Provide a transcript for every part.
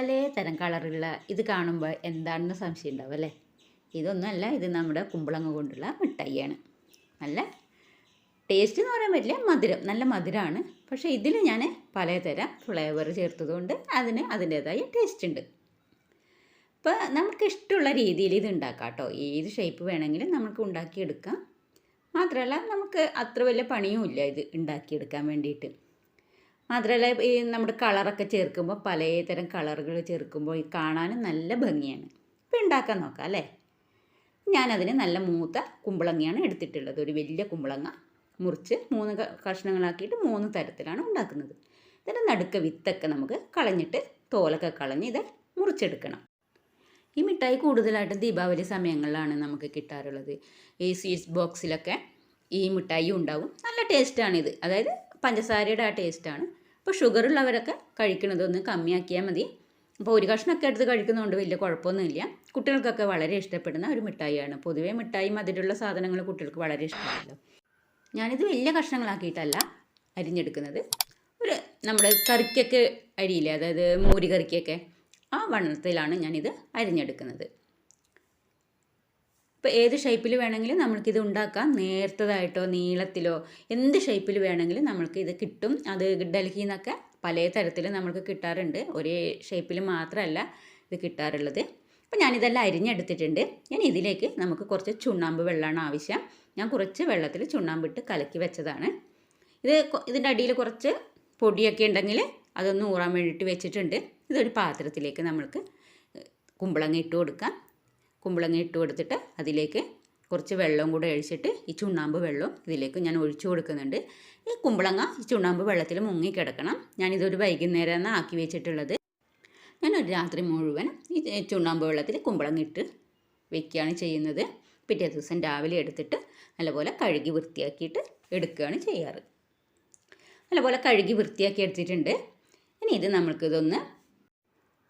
പലതരം കളറുള്ള ഇത് കാണുമ്പോൾ എന്താണെന്ന് സംശയം ഉണ്ടാവും അല്ലേ? ഇതൊന്നുമല്ല, ഇത് നമ്മുടെ കുമ്പളങ്ങ കൊണ്ടുള്ള മിഠായിയാണ്. നല്ല ടേസ്റ്റ് എന്ന് പറയാൻ പറ്റില്ല, മധുരം, നല്ല മധുരമാണ്. പക്ഷേ ഇതിൽ ഞാൻ പലതരം ഫ്ലേവർ ചേർത്തതുകൊണ്ട് അതിന് അതിൻ്റേതായ ടേസ്റ്റ് ഉണ്ട്. ഇപ്പോൾ നമുക്ക് ഇഷ്ടമുള്ള രീതിയിൽ ഇത് ഉണ്ടാക്കാം കേട്ടോ. ഏത് ഷേപ്പ് വേണമെങ്കിലും നമുക്ക് ഉണ്ടാക്കിയെടുക്കാം. മാത്രമല്ല നമുക്ക് അത്ര വലിയ പണിയും ഇല്ല ഇത് ഉണ്ടാക്കിയെടുക്കാൻ വേണ്ടിയിട്ട്. മാത്രമല്ല ഈ നമ്മുടെ കളറൊക്കെ ചേർക്കുമ്പോൾ പലതരം കളറുകൾ ചേർക്കുമ്പോൾ ഈ കാണാനും നല്ല ഭംഗിയാണ്. ഇപ്പോൾ ഉണ്ടാക്കാൻ നോക്കാം അല്ലേ? ഞാനതിന് നല്ല മൂത്ത കുമ്പളങ്ങയാണ് എടുത്തിട്ടുള്ളത്. ഒരു വലിയ കുമ്പളങ്ങ മുറിച്ച് 3 കഷ്ണങ്ങളാക്കിയിട്ട് 3 തരത്തിലാണ് ഉണ്ടാക്കുന്നത്. ഇതിൻ്റെ നടുക്ക വിത്തൊക്കെ നമുക്ക് കളഞ്ഞിട്ട് തോലൊക്കെ കളഞ്ഞ് ഇത് മുറിച്ചെടുക്കണം. ഈ മിഠായി കൂടുതലായിട്ടും ദീപാവലി സമയങ്ങളിലാണ് നമുക്ക് കിട്ടാറുള്ളത്. ഈ സ്വീറ്റ്സ് ബോക്സിലൊക്കെ ഈ മിഠായി ഉണ്ടാവും. നല്ല ടേസ്റ്റാണിത്, അതായത് പഞ്ചസാരയുടെ ആ ടേസ്റ്റാണ്. അപ്പോൾ ഷുഗറുള്ളവരൊക്കെ കഴിക്കുന്നതൊന്ന് കമ്മിയാക്കിയാൽ മതി. അപ്പോൾ ഒരു കഷ്ണമൊക്കെ എടുത്ത് കഴിക്കുന്നതുകൊണ്ട് വലിയ കുഴപ്പമൊന്നുമില്ല. കുട്ടികൾക്കൊക്കെ വളരെ ഇഷ്ടപ്പെടുന്ന ഒരു മിഠായിയാണ്. പൊതുവേ മിഠായി മധുരമുള്ള സാധനങ്ങൾ കുട്ടികൾക്ക് വളരെ ഇഷ്ടമാണല്ലോ. ഞാനിത് വലിയ കഷ്ണങ്ങളാക്കിയിട്ടല്ല അരിഞ്ഞെടുക്കുന്നത്. ഒരു നമ്മുടെ കറിക്കൊക്കെ അരിയില്ലേ, അതായത് മോര് കറിക്കൊക്കെ ആ വണ്ണത്തിലാണ് ഞാനിത് അരിഞ്ഞെടുക്കുന്നത്. ഇപ്പോൾ ഏത് ഷേപ്പിൽ വേണമെങ്കിലും നമ്മൾക്കിത് ഉണ്ടാക്കാം. നേർത്തതായിട്ടോ നീളത്തിലോ എന്ത് ഷേപ്പിൽ വേണമെങ്കിലും നമ്മൾക്കിത് കിട്ടും. അത് ഡൽഹിയിൽ നിന്നൊക്കെ പല തരത്തിൽ നമ്മൾക്ക് കിട്ടാറുണ്ട്. ഒരേ ഷേപ്പിൽ മാത്രമല്ല ഇത് കിട്ടാറുള്ളത്. അപ്പോൾ ഞാനിതെല്ലാം അരിഞ്ഞെടുത്തിട്ടുണ്ട്. ഞാൻ ഇതിലേക്ക് നമുക്ക് കുറച്ച് ചുണ്ണാമ്പ് വെള്ളമാണ് ആവശ്യം. ഞാൻ കുറച്ച് വെള്ളത്തിൽ ചുണ്ണാമ്പിട്ട് കലക്കി വെച്ചതാണ്. ഇതിൻ്റെ അടിയിൽ കുറച്ച് പൊടിയൊക്കെ ഉണ്ടെങ്കിൽ അതൊന്ന് ഊറാൻ വേണ്ടിയിട്ട് വെച്ചിട്ടുണ്ട്. ഇതൊരു പാത്രത്തിലേക്ക് നമ്മൾക്ക് കുമ്പളങ്ങ ഇട്ട് കൊടുക്കാം. കുമ്പളങ്ങ ഇട്ട് കൊടുത്തിട്ട് അതിലേക്ക് കുറച്ച് വെള്ളം കൂടെ ഒഴിച്ചിട്ട് ഈ ചുണ്ണാമ്പ് വെള്ളം ഇതിലേക്ക് ഞാൻ ഒഴിച്ചു കൊടുക്കുന്നുണ്ട്. ഈ കുമ്പളങ്ങ ഈ ചുണ്ണാമ്പ് വെള്ളത്തിൽ മുങ്ങിക്കിടക്കണം. ഞാനിതൊരു വൈകുന്നേരമാണ് ആക്കി വെച്ചിട്ടുള്ളത്. ഞാനൊരു രാത്രി മുഴുവൻ ഈ ചുണ്ണാമ്പ് വെള്ളത്തിൽ കുമ്പളങ്ങ ഇട്ട് വെക്കുകയാണ് ചെയ്യുന്നത്. പിറ്റേ ദിവസം രാവിലെ എടുത്തിട്ട് നല്ലപോലെ കഴുകി വൃത്തിയാക്കിയിട്ട് എടുക്കുകയാണ് ചെയ്യാറ്. നല്ലപോലെ കഴുകി വൃത്തിയാക്കി എടുത്തിട്ടുണ്ട്. ഇനി ഇത് നമ്മൾക്കിതൊന്ന്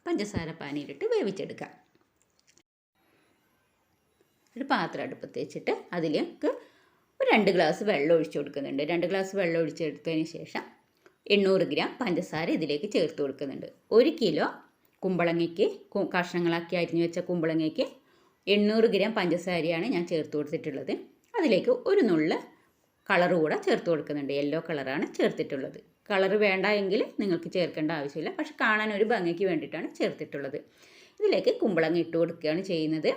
പഞ്ചസാര പാനിയിലിട്ട് വേവിച്ചെടുക്കാം. ഒരു പാത്രം അടുപ്പത്ത് വെച്ചിട്ട് അതിലേക്ക് ഒരു 2 ഗ്ലാസ് വെള്ളം ഒഴിച്ചു കൊടുക്കുന്നുണ്ട്. 2 ഗ്ലാസ് വെള്ളം ഒഴിച്ചെടുത്തതിന് ശേഷം 800 ഗ്രാം പഞ്ചസാര ഇതിലേക്ക് ചേർത്ത് കൊടുക്കുന്നുണ്ട്. 1 കിലോ കുമ്പളങ്ങയ്ക്ക്, കഷ്ണങ്ങളാക്കി അരിഞ്ഞു വെച്ച കുമ്പളങ്ങയ്ക്ക് 800 ഗ്രാം പഞ്ചസാരയാണ് ഞാൻ ചേർത്ത് കൊടുത്തിട്ടുള്ളത്. അതിലേക്ക് ഒരു നുള്ള് കളർ കൂടെ ചേർത്ത് കൊടുക്കുന്നുണ്ട്. യെല്ലോ കളറാണ് ചേർത്തിട്ടുള്ളത്. കളർ വേണ്ട എങ്കിൽ നിങ്ങൾക്ക് ചേർക്കേണ്ട ആവശ്യമില്ല, പക്ഷെ കാണാൻ ഒരു ഭംഗിക്ക് വേണ്ടിയിട്ടാണ് ചേർത്തിട്ടുള്ളത്. ഇതിലേക്ക് കുമ്പളങ്ങ ഇട്ട് കൊടുക്കുകയാണ് ചെയ്യുന്നത്.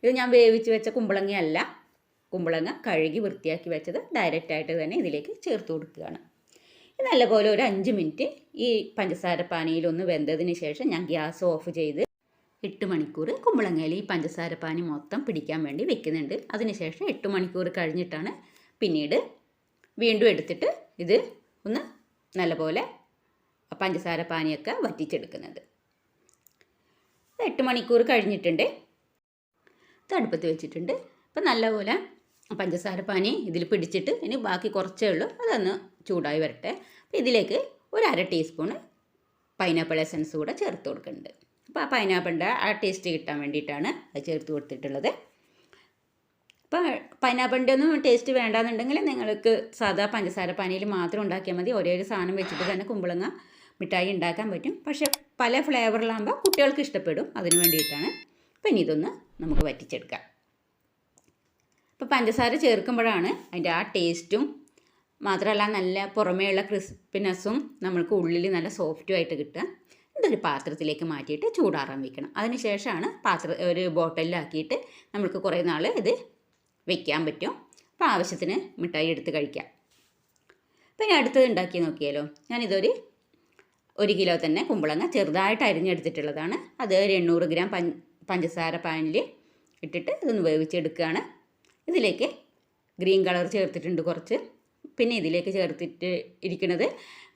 ഇത് ഞാൻ വേവിച്ച് വെച്ച കുമ്പളങ്ങയല്ല, കുമ്പളങ്ങ കഴുകി വൃത്തിയാക്കി വെച്ചത് ഡയറക്റ്റായിട്ട് തന്നെ ഇതിലേക്ക് ചേർത്ത് കൊടുക്കുകയാണ്. നല്ലപോലെ ഒരു 5 മിനിറ്റ് ഈ പഞ്ചസാര പാനിയിലൊന്ന് വെന്തതിന് ശേഷം ഞാൻ ഗ്യാസ് ഓഫ് ചെയ്ത് 8 മണിക്കൂർ കുമ്പളങ്ങയിൽ ഈ പഞ്ചസാര പാനി മൊത്തം പിടിക്കാൻ വേണ്ടി വെക്കുന്നുണ്ട്. അതിനുശേഷം 8 മണിക്കൂർ കഴിഞ്ഞിട്ടാണ് പിന്നീട് വീണ്ടും എടുത്തിട്ട് ഇത് ഒന്ന് നല്ലപോലെ പഞ്ചസാര പാനിയൊക്കെ വറ്റിച്ചെടുക്കുന്നത്. 8 മണിക്കൂർ കഴിഞ്ഞിട്ടുണ്ട്. ഇത് അടുപ്പത്ത് വെച്ചിട്ടുണ്ട്. ഇപ്പം നല്ലപോലെ പഞ്ചസാര പാനി ഇതിൽ പിടിച്ചിട്ട് ഇനി ബാക്കി കുറച്ചേ ഉള്ളൂ, അതൊന്ന് ചൂടായി വരട്ടെ. അപ്പോൾ ഇതിലേക്ക് ഒരു 1/2 ടീസ്പൂണ് പൈനാപ്പിൾ എസൻസ് കൂടെ ചേർത്ത് കൊടുക്കുന്നുണ്ട്. അപ്പോൾ ആ പൈനാപ്പിളിൻ്റെ ആ ടേസ്റ്റ് കിട്ടാൻ വേണ്ടിയിട്ടാണ് അത് ചേർത്ത് കൊടുത്തിട്ടുള്ളത്. അപ്പോൾ പൈനാപ്പിളിൻ്റെ ഒന്നും ടേസ്റ്റ് വേണ്ടാന്നുണ്ടെങ്കിൽ നിങ്ങൾക്ക് സാധാ പഞ്ചസാര പാനിയിൽ മാത്രം ഉണ്ടാക്കിയാൽ മതി. ഒരേ ഒരു സാധനം വെച്ചിട്ട് തന്നെ കുമ്പളങ്ങ മിഠായി ഉണ്ടാക്കാൻ പറ്റും. പക്ഷേ പല ഫ്ലേവറിലാകുമ്പോൾ കുട്ടികൾക്ക് ഇഷ്ടപ്പെടും, അതിന് വേണ്ടിയിട്ടാണ്. അപ്പോൾ ഇനി ഇതൊന്ന് നമുക്ക് വറ്റിച്ചെടുക്കാം. ഇപ്പോൾ പഞ്ചസാര ചേർക്കുമ്പോഴാണ് അതിൻ്റെ ആ ടേസ്റ്റും മാത്രമല്ല നല്ല പുറമേയുള്ള ക്രിസ്പിനെസ്സും നമ്മൾക്ക് ഉള്ളിൽ നല്ല സോഫ്റ്റും ആയിട്ട് കിട്ടുക. ഇതൊരു പാത്രത്തിലേക്ക് മാറ്റിയിട്ട് ചൂടാറാൻ വയ്ക്കണം. അതിന് ശേഷമാണ് ഒരു ബോട്ടിലാക്കിയിട്ട് നമ്മൾക്ക് കുറേ നാൾ ഇത് വെക്കാൻ പറ്റും. അപ്പോൾ ആവശ്യത്തിന് മിഠായി എടുത്ത് കഴിക്കാം. അപ്പോൾ ഇനി അടുത്തത് ഉണ്ടാക്കി നോക്കിയാലോ. ഞാനിതൊരു 1 കിലോ തന്നെ കുമ്പളങ്ങ ചെറുതായിട്ട് അരിഞ്ഞെടുത്തിട്ടുള്ളതാണ്. അത് 800 ഗ്രാം പഞ്ചസാര പാനിൽ ഇട്ടിട്ട് ഇതൊന്ന് വേവിച്ചെടുക്കുകയാണ്. ഇതിലേക്ക് ഗ്രീൻ കളർ ചേർത്തിട്ടുണ്ട് കുറച്ച്. പിന്നെ ഇതിലേക്ക് ചേർത്തിട്ട് ഇരിക്കുന്നത്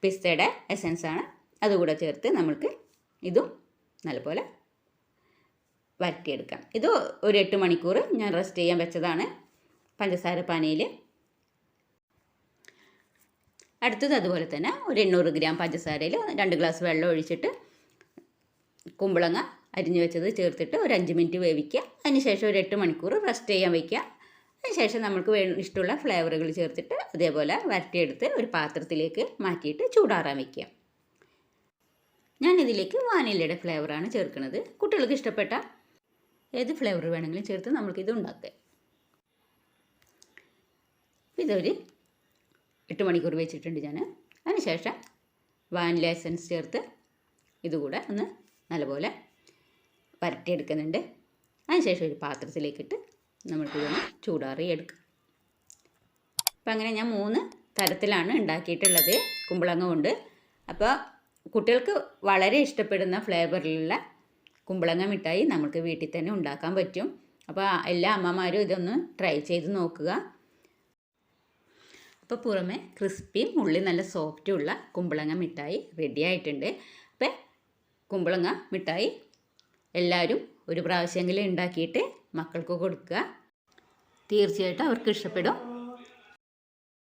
പിസ്തയുടെ എസൻസാണ്. അതുകൂടെ ചേർത്ത് നമ്മൾക്ക് ഇതും നല്ലപോലെ വരട്ടിയെടുക്കാം. ഇത് ഒരു 8 മണിക്കൂർ ഞാൻ റെസ്റ്റ് ചെയ്യാൻ വെച്ചതാണ് പഞ്ചസാര പാനിയിൽ. അടുത്തത് അതുപോലെ തന്നെ ഒരു 800 ഗ്രാം പഞ്ചസാരയിൽ 2 ഗ്ലാസ് വെള്ളം ഒഴിച്ചിട്ട് കുമ്പളങ്ങ അരിഞ്ഞു വെച്ചത് ചേർത്തിട്ട് ഒരു 5 മിനിറ്റ് വേവിക്കുക. അതിനുശേഷം ഒരു 8 മണിക്കൂർ റെസ്റ്റ് ചെയ്യാൻ വയ്ക്കുക. അതിനുശേഷം നമുക്ക് ഇഷ്ടമുള്ള ഫ്ലേവറുകൾ ചേർത്തിട്ട് അതേപോലെ വരട്ടിയെടുത്ത് ഒരു പാത്രത്തിലേക്ക് മാറ്റിയിട്ട് ചൂടാറാൻ വയ്ക്കുക. ഞാനിതിലേക്ക് വാനിലയുടെ ഫ്ലേവറാണ് ചേർക്കുന്നത്. കുട്ടികൾക്ക് ഇഷ്ടപ്പെട്ട ഏത് ഫ്ലേവർ വേണമെങ്കിലും ചേർത്ത് നമ്മൾക്കിത് ഉണ്ടാക്കുക. ഇതൊരു 8 മണിക്കൂർ വെച്ചിട്ടുണ്ട് ഞാൻ. അതിനുശേഷം വാനില എസൻസ് ചേർത്ത് ഇതുകൂടെ ഒന്ന് നല്ലപോലെ വരട്ടിയെടുക്കുന്നുണ്ട്. അതിനുശേഷം ഒരു പാത്രത്തിലേക്കിട്ട് നമ്മൾക്കിതൊന്ന് ചൂടാറിയെടുക്കാം. അപ്പം അങ്ങനെ ഞാൻ 3 തരത്തിലാണ് ഉണ്ടാക്കിയിട്ടുള്ളത് കുമ്പളങ്ങ കൊണ്ട്. അപ്പോൾ കുട്ടികൾക്ക് വളരെ ഇഷ്ടപ്പെടുന്ന ഫ്ലേവറിലുള്ള കുമ്പളങ്ങ മിഠായി നമുക്ക് വീട്ടിൽ തന്നെ ഉണ്ടാക്കാൻ പറ്റും. അപ്പോൾ എല്ലാ അമ്മമാരും ഇതൊന്ന് ട്രൈ ചെയ്ത് നോക്കുക. അപ്പോൾ പുറമെ ക്രിസ്പിയും ഉള്ളിൽ നല്ല സോഫ്റ്റുമുള്ള കുമ്പളങ്ങ മിഠായി റെഡി ആയിട്ടുണ്ട്. അപ്പോൾ കുമ്പളങ്ങ മിഠായി എല്ലാവരും ഒരു പ്രാവശ്യമെങ്കിലും ഉണ്ടാക്കിയിട്ട് മക്കൾക്ക് കൊടുക്കുക. തീർച്ചയായിട്ടും അവർക്ക് ഇഷ്ടപ്പെടും.